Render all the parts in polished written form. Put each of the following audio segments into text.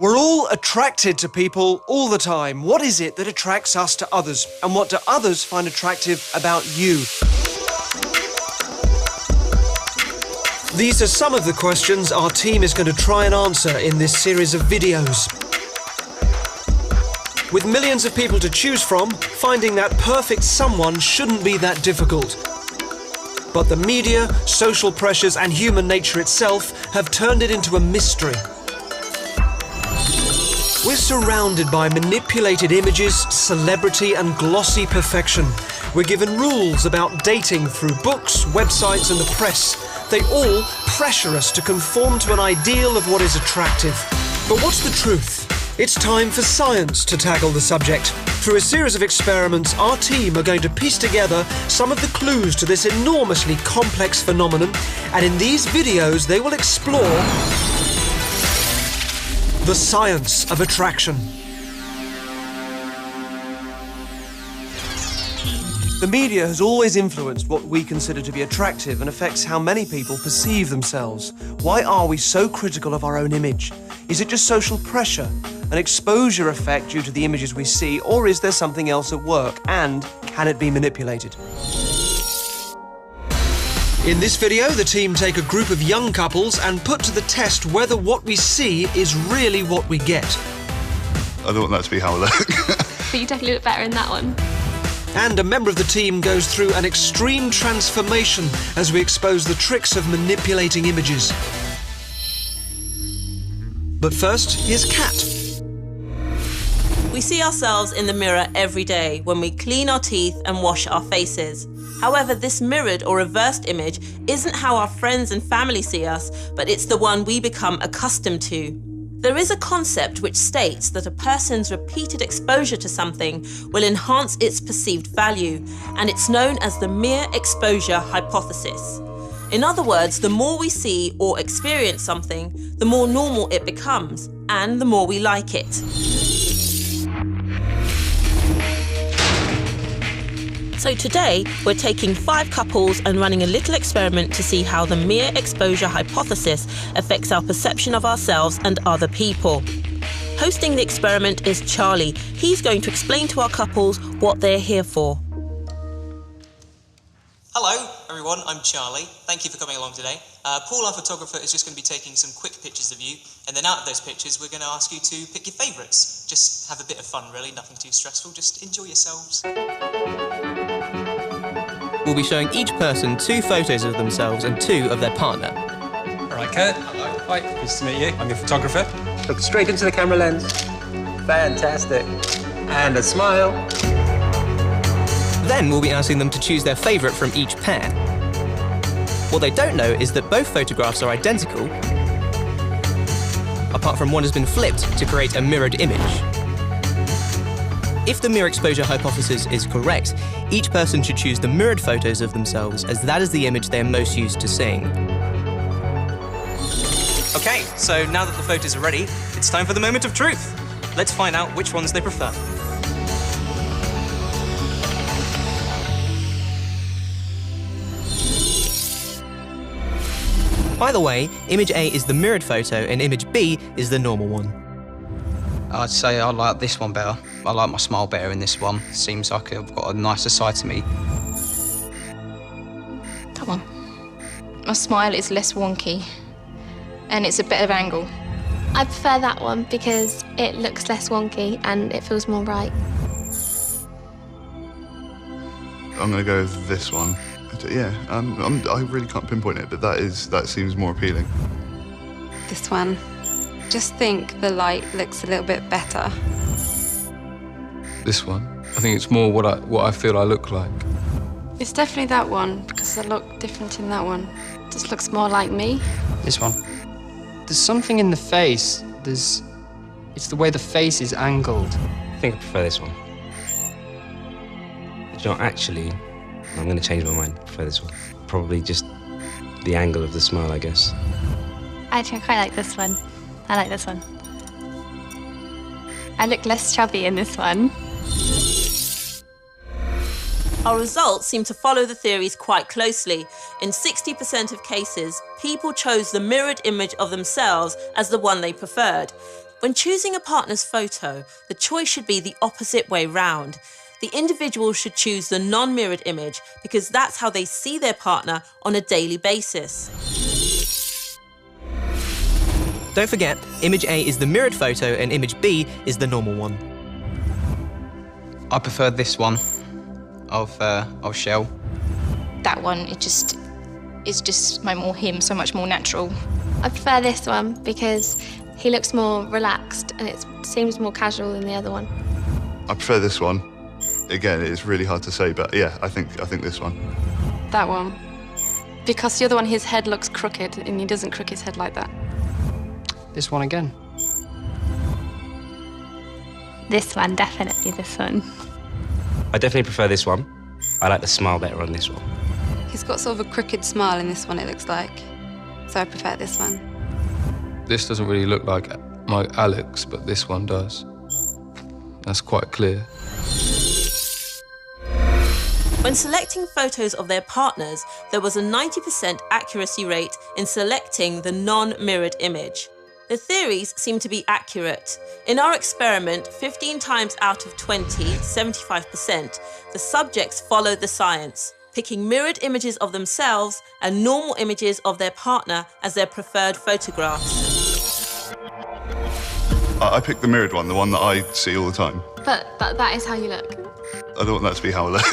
We're all attracted to people all the time. What is it that attracts us to others? And what do others find attractive about you? These are some of the questions our team is going to try and answer in this series of videos. With millions of people to choose from, finding that perfect someone shouldn't be that difficult. But the media, social pressures and human nature itself have turned it into a mystery. We're surrounded by manipulated images, celebrity and glossy perfection. We're given rules about dating through books, websites and the press. They all pressure us to conform to an ideal of what is attractive. But what's the truth? It's time for science to tackle the subject. Through a series of experiments, our team are going to piece together some of the clues to this enormously complex phenomenon, and in these videos they will explore the science of attraction. The media has always influenced what we consider to be attractive and affects how many people perceive themselves. Why are we so critical of our own image? Is it just social pressure, an exposure effect due to the images we see, or is there something else at work? And can it be manipulated? In this video, the team take a group of young couples and put to the test whether what we see is really what we get. I don't want that to be how I look. But you definitely look better in that one. And a member of the team goes through an extreme transformation as we expose the tricks of manipulating images. But first, here's Kat. We see ourselves in the mirror every day when we clean our teeth and wash our faces. However, this mirrored or reversed image isn't how our friends and family see us, but it's the one we become accustomed to. There is a concept which states that a person's repeated exposure to something will enhance its perceived value, and it's known as the mere exposure hypothesis. In other words, the more we see or experience something, the more normal it becomes, and the more we like it. So today, we're taking 5 couples and running a little experiment to see how the mere exposure hypothesis affects our perception of ourselves and other people. Hosting the experiment is Charlie. He's going to explain to our couples what they're here for. Hello everyone, I'm Charlie. Thank you for coming along today. Paul, our photographer, is just going to be taking some quick pictures of you, and then out of those pictures we're going to ask you to pick your favourites. Just have a bit of fun really, nothing too stressful, just enjoy yourselves. We'll be showing each person 2 photos of themselves and 2 of their partner. Alright, Kurt. Hello. Hi, nice to meet you. I'm your photographer. Look straight into the camera lens. Fantastic. And a smile. Then we'll be asking them to choose their favourite from each pair. What they don't know is that both photographs are identical, apart from one has been flipped to create a mirrored image. If the mirror exposure hypothesis is correct, each person should choose the mirrored photos of themselves, as that is the image they are most used to seeing. Okay, so now that the photos are ready, it's time for the moment of truth. Let's find out which ones they prefer. By the way, image A is the mirrored photo and image B is the normal one. I'd say I like this one better. I like my smile better in this one. Seems like I've got a nicer side to me. Come on. My smile is less wonky and it's a better angle. I prefer that one because it looks less wonky and it feels more right. I'm going to go with this one. Yeah, I really can't pinpoint it, but that seems more appealing. This one. Just think the light looks a little bit better. This one. I think it's more what I feel I look like. It's definitely that one, because I look different in that one. It just looks more like me. This one. There's something in the face. It's the way the face is angled. I think I prefer this one. It's not actually. I'm going to change my mind. I prefer this one. Probably just the angle of the smile, I guess. I think I quite like this one. I like this one. I look less chubby in this one. Our results seem to follow the theories quite closely. In 60% of cases, people chose the mirrored image of themselves as the one they preferred. When choosing a partner's photo, the choice should be the opposite way round. The individual should choose the non-mirrored image because that's how they see their partner on a daily basis. Don't forget, image A is the mirrored photo and image B is the normal one. I prefer this one of Shell. That one, is just more him, so much more natural. I prefer this one because he looks more relaxed and it seems more casual than the other one. I prefer this one. Again, it's really hard to say, but yeah, I think this one. That one. Because the other one, his head looks crooked and he doesn't crook his head like that. This one again. This one, definitely this one. I definitely prefer this one. I like the smile better on this one. He's got sort of a crooked smile in this one, it looks like. So I prefer this one. This doesn't really look like Alex, but this one does. That's quite clear. When selecting photos of their partners, there was a 90% accuracy rate in selecting the non-mirrored image. The theories seem to be accurate. In our experiment, 15 times out of 20, 75%, the subjects followed the science, picking mirrored images of themselves and normal images of their partner as their preferred photographs. I picked the mirrored one, the one that I see all the time. But that is how you look. I don't want that to be how I look.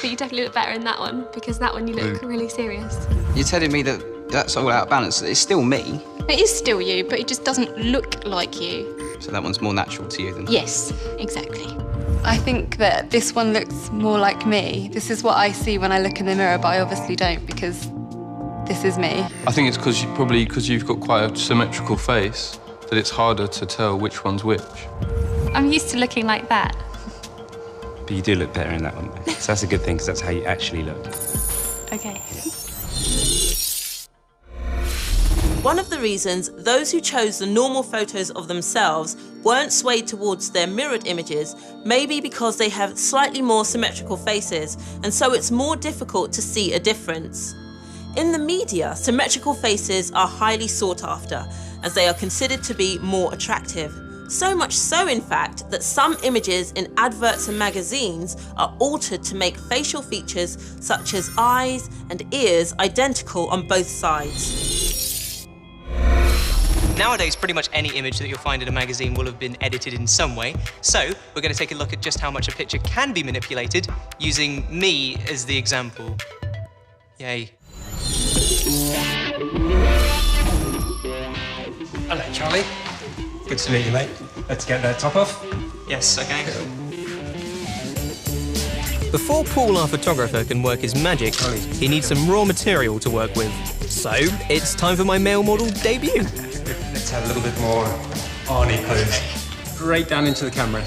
But you definitely look better in that one because that one you look really serious. You're telling me that that's all out of balance. It's still me. It is still you, but it just doesn't look like you. So that one's more natural to you than... Yes, exactly. I think that this one looks more like me. This is what I see when I look in the mirror, but I obviously don't because this is me. I think it's because you've got quite a symmetrical face that it's harder to tell which one's which. I'm used to looking like that. But you do look better in that one. So that's a good thing, because that's how you actually look. Okay. One of the reasons those who chose the normal photos of themselves weren't swayed towards their mirrored images may be because they have slightly more symmetrical faces, and so it's more difficult to see a difference. In the media, symmetrical faces are highly sought after, as they are considered to be more attractive. So much so, in fact, that some images in adverts and magazines are altered to make facial features such as eyes and ears identical on both sides. Nowadays, pretty much any image that you'll find in a magazine will have been edited in some way. So we're going to take a look at just how much a picture can be manipulated using me as the example. Yay. Hello, Charlie. Good to meet you, mate. Let's get that top off. Yes, okay. Before Paul, our photographer, can work his magic, he needs some raw material to work with. So it's time for my male model debut. Let's have a little bit more Arnie pose. Straight down into the camera.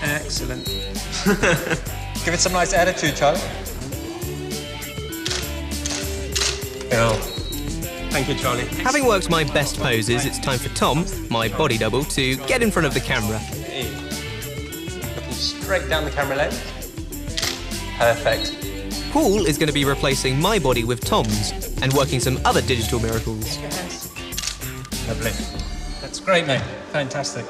Excellent. Give it some nice attitude, Charlie. Oh. Thank you, Charlie. Having worked my best poses, it's time for Tom, my body double, to get in front of the camera. Looking straight down the camera lens. Perfect. Paul is going to be replacing my body with Tom's and working some other digital miracles. Lovely. That's great, mate. Fantastic.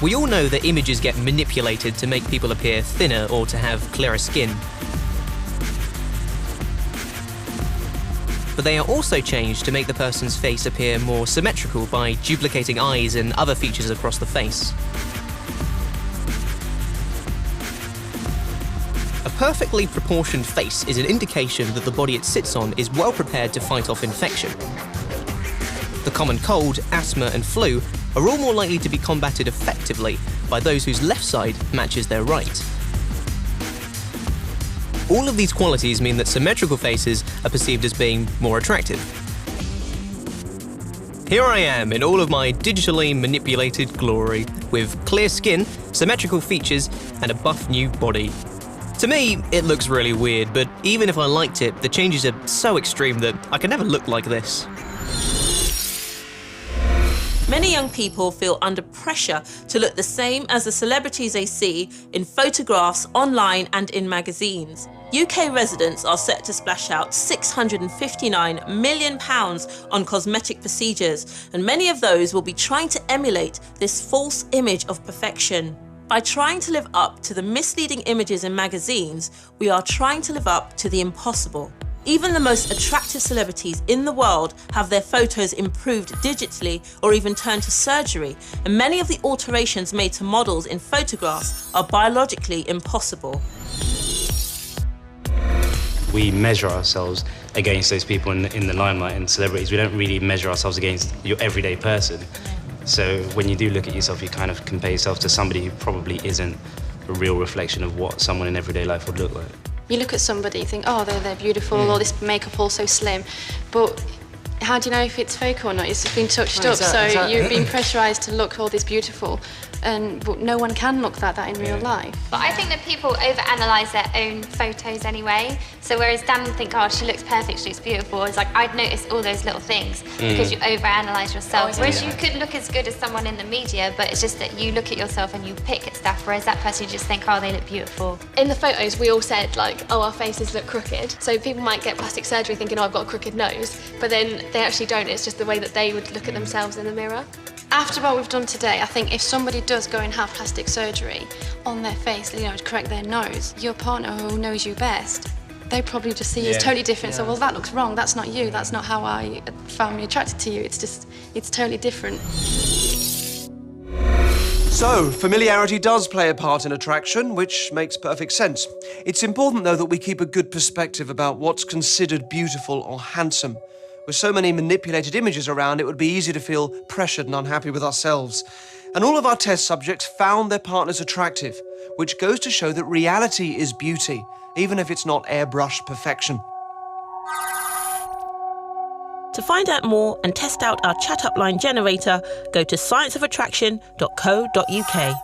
We all know that images get manipulated to make people appear thinner or to have clearer skin. But they are also changed to make the person's face appear more symmetrical by duplicating eyes and other features across the face. A perfectly proportioned face is an indication that the body it sits on is well prepared to fight off infection. The common cold, asthma and flu are all more likely to be combated effectively by those whose left side matches their right. All of these qualities mean that symmetrical faces are perceived as being more attractive. Here I am in all of my digitally manipulated glory, with clear skin, symmetrical features, and a buff new body. To me, it looks really weird, but even if I liked it, the changes are so extreme that I can never look like this. Many young people feel under pressure to look the same as the celebrities they see in photographs, online and in magazines. UK residents are set to splash out £659 million on cosmetic procedures, and many of those will be trying to emulate this false image of perfection. By trying to live up to the misleading images in magazines, we are trying to live up to the impossible. Even the most attractive celebrities in the world have their photos improved digitally or even turned to surgery, and many of the alterations made to models in photographs are biologically impossible. We measure ourselves against those people in the limelight and celebrities. We don't really measure ourselves against your everyday person. So when you do look at yourself, you kind of compare yourself to somebody who probably isn't a real reflection of what someone in everyday life would look like. You look at somebody, you think, oh, they're beautiful, or this makeup all so slim, but how do you know if it's fake or not? It's been touched up, so you've been pressurised to look all this beautiful, but no one can look that in real life. But I think that people overanalyse their own photos anyway. So whereas Dan would think, oh, she looks perfect, she looks beautiful, it's like I'd notice all those little things because you overanalyse yourself. Whereas you could look as good as someone in the media, but it's just that you look at yourself and you pick at stuff, whereas that person you just think, oh, they look beautiful. In the photos, we all said, like, oh, our faces look crooked. So people might get plastic surgery thinking, oh, I've got a crooked nose, but then they actually don't. It's just the way that they would look at themselves in the mirror. After what we've done today, I think if somebody does go and have plastic surgery on their face, you know, to correct their nose, your partner who knows you best, they probably just see you as totally different. So, well, that looks wrong. That's not you. That's not how I found me attracted to you. It's totally different. So, familiarity does play a part in attraction, which makes perfect sense. It's important, though, that we keep a good perspective about what's considered beautiful or handsome. With so many manipulated images around, it would be easy to feel pressured and unhappy with ourselves. And all of our test subjects found their partners attractive, which goes to show that reality is beauty, even if it's not airbrushed perfection. To find out more and test out our chat-up line generator, go to scienceofattraction.co.uk.